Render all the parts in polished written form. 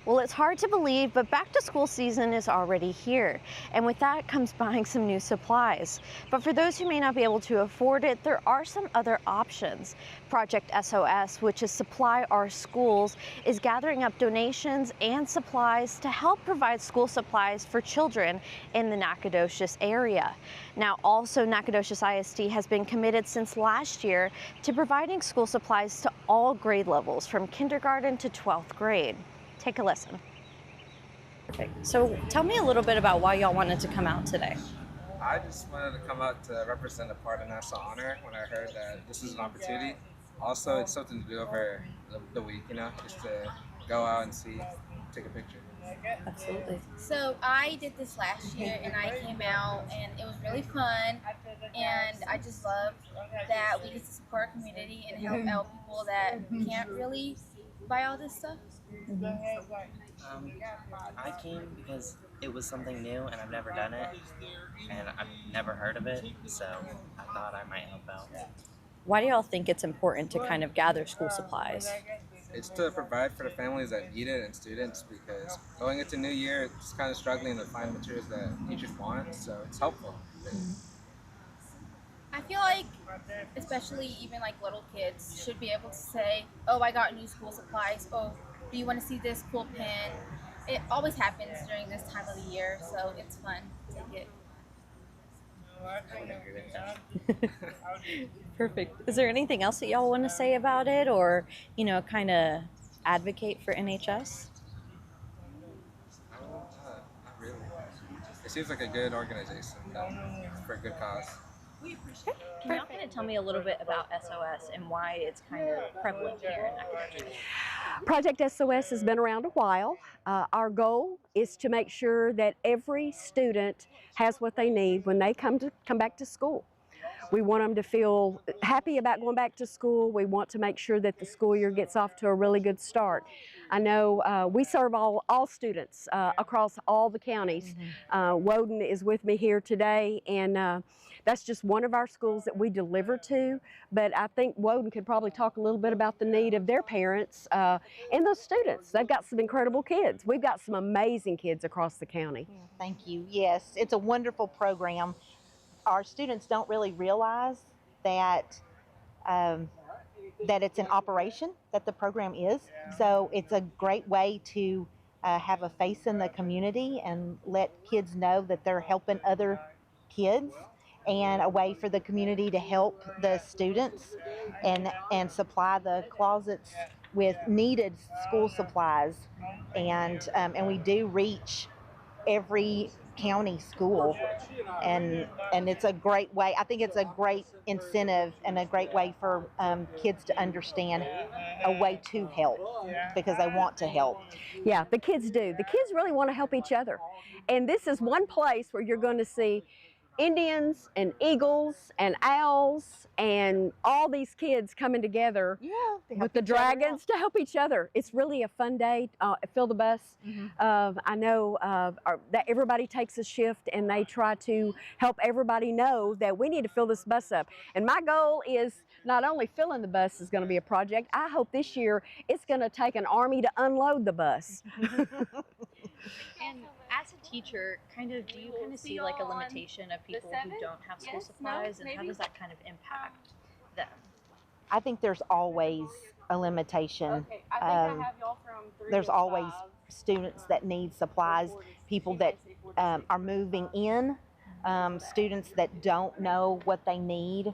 Well, it's hard to believe, but back to school season is already here. And with that comes buying some new supplies. But for those who may not be able to afford it, there are some other options. Project SOS, which is Supply Our Schools, is gathering up donations and supplies to help provide school supplies for children in the Nacogdoches area. Now, also Nacogdoches ISD has been committed since last year to providing school supplies to all grade levels from kindergarten to 12th grade. Take a listen. Perfect. So tell me a little bit about why y'all wanted to come out today. I just wanted to come out to represent a part of National Honor when I heard that this is an opportunity. Also, it's something to do over the week, just to go out and see, take a picture. Absolutely. So I did this last year and I came out and it was really fun, and I just love that we get to support our community and help out people that can't really buy all this stuff. I came because it was something new and I've never done it and I've never heard of it, so I thought I might help out. Why do y'all think it's important to kind of gather school supplies? It's to provide for the families that need it and students, because going into New Year, it's kind of struggling to find materials that teachers want, so it's helpful. I feel like, especially even like little kids, should be able to say, oh, I got new school supplies. Oh, do you want to see this cool pen? It always happens during this time of the year, so it's fun to take it. I would agree with that. Perfect. Is there anything else that y'all want to say about it, or, kind of advocate for NHS? Not really. It seems like a good organization for a good cause. Can y'all kind of tell me a little bit about SOS and why it's kind of prevalent here in Nacogdoches? Project SOS has been around a while. Our goal is to make sure that every student has what they need when they come back to school. We want them to feel happy about going back to school. We want to make sure that the school year gets off to a really good start. I know we serve all students across all the counties. Woden is with me here today, and that's just one of our schools that we deliver to. But I think Woden could probably talk a little bit about the need of their parents and those students. They've got some incredible kids. We've got some amazing kids across the county. Thank you. Yes, it's a wonderful program. Our students don't really realize that that it's an operation, that the program is. So it's a great way to have a face in the community and let kids know that they're helping other kids, and a way for the community to help the students and supply the closets with needed school supplies. And we do reach every county school, and it's a great way. I think it's a great incentive and a great way for kids to understand a way to help, because they want to help. Yeah, the kids do. The kids really want to help each other. And this is one place where you're going to see Indians and eagles and owls and all these kids coming together with the dragons to help each other. It's really a fun day. Fill the bus. I know that everybody takes a shift and they try to help everybody know that we need to fill this bus up. And my goal is not only filling the bus is going to be a project. I hope this year it's going to take an army to unload the bus. And as a teacher, do you kind of see like a limitation of people who don't have school supplies, and how does that kind of impact them? I think there's always a limitation. There's always students that need supplies, people that are moving in, students that don't know what they need,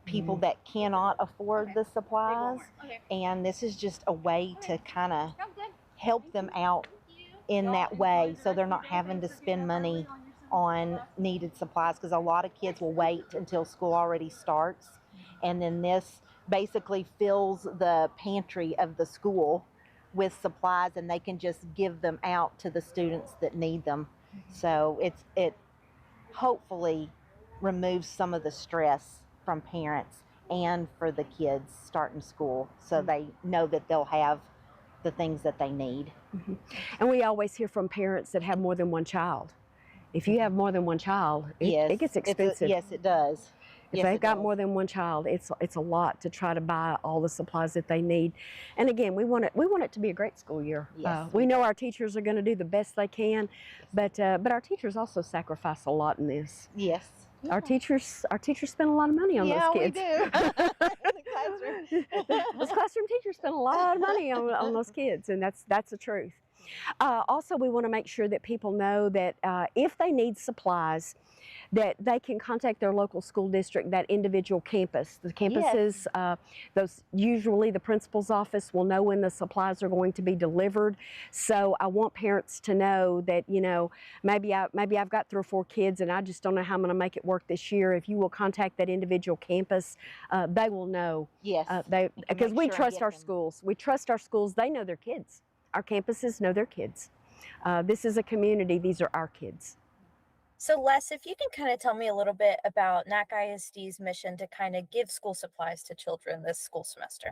people that cannot afford the supplies. And this is just a way to kind of help them out in that way, so they're not having to spend money on needed supplies, because a lot of kids will wait until school already starts, and then this basically fills the pantry of the school with supplies, and they can just give them out to the students that need them. So it hopefully removes some of the stress from parents and for the kids starting school, so they know that they'll have the things that they need. And we always hear from parents that have more than one child. If you have more than one child, it gets expensive. Yes, it does. If Yes, they've it got does. more than one child, it's a lot to try to buy all the supplies that they need. And again, we want it to be a great school year. Yes, We we know do. our teachers are going to do the best they can, but our teachers also sacrifice a lot in this. Yes. Our teachers spend a lot of money on those Yeah, we kids. do. In the classroom. Those classroom teachers spend a lot of money on those kids, and that's the truth. Also, we want to make sure that people know that if they need supplies, that they can contact their local school district, that individual campus. The campuses, those usually the principal's office will know when the supplies are going to be delivered. So I want parents to know that, you know, maybe I've got 3 or 4 kids and I just don't know how I'm going to make it work this year. If you will contact that individual campus, they will know. Yes. Because we make sure and trust get our them. schools. We trust our schools. They know their kids. Our campuses know their kids. This is a community. These are our kids. So, Les, if you can kind of tell me a little bit about NAC ISD's mission to kind of give school supplies to children this school semester.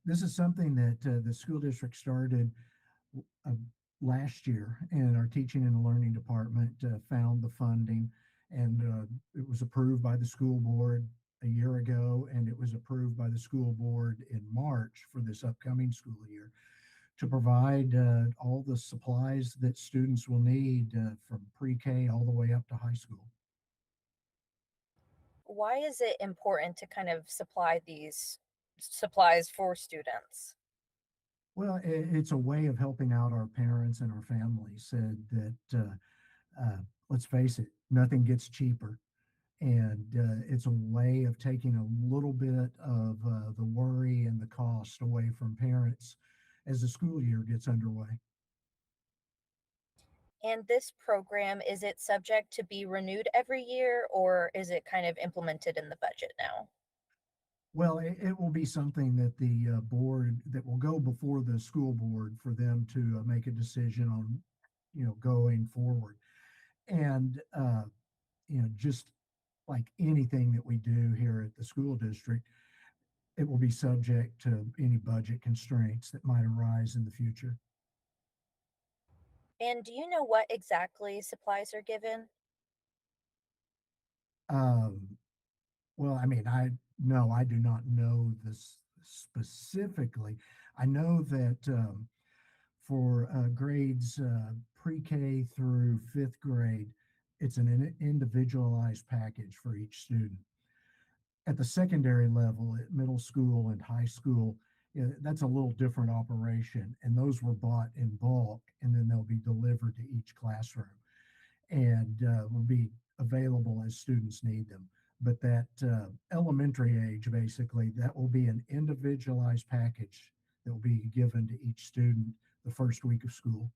This is something that the school district started uh, last year, and our teaching and learning department found the funding, and it was approved by the school board a year ago, and it was approved by the school board in March for this upcoming school year to provide all the supplies that students will need from pre-K all the way up to high school. Why is it important to kind of supply these supplies for students? Well, it's a way of helping out our parents and our families. Let's face it, nothing gets cheaper. And it's a way of taking a little bit of the worry and the cost away from parents as the school year gets underway. And this program, is it subject to be renewed every year or is it kind of implemented in the budget now? Well, it will be something that the board that will go before the school board for them to make a decision on, going forward. And, just like anything that we do here at the school district, it will be subject to any budget constraints that might arise in the future. And do you know what exactly supplies are given? Um, well, I mean, I do not know this specifically. I know that for grades pre-K through 5th grade, it's an individualized package for each student. At the secondary level, at middle school and high school, that's a little different operation, and those were bought in bulk, and then they'll be delivered to each classroom, and will be available as students need them. But that elementary age, basically, that will be an individualized package that will be given to each student the first week of school.